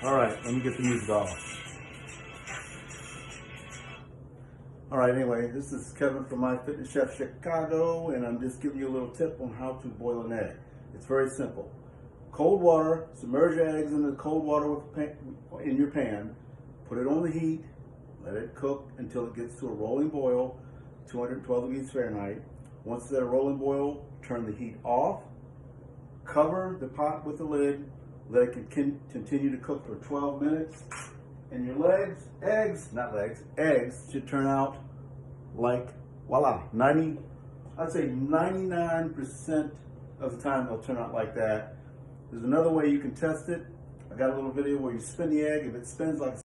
All right, let me get the music off. All right, anyway, this is Kevin from My Fitness Chef Chicago, and I'm just giving you a little tip on how to boil an egg. It's very simple. Cold water, submerge eggs in the cold water in your pan, put it on the heat, let it cook until it gets to a rolling boil, 212 degrees Fahrenheit. Once it's at a rolling boil, turn the heat off, cover the pot with the lid, let it continue to cook for 12 minutes, and your eggs should turn out like, voila, I'd say 99% of the time they'll turn out like that. There's another way you can test it. I got a little video where you spin the egg. If it spins like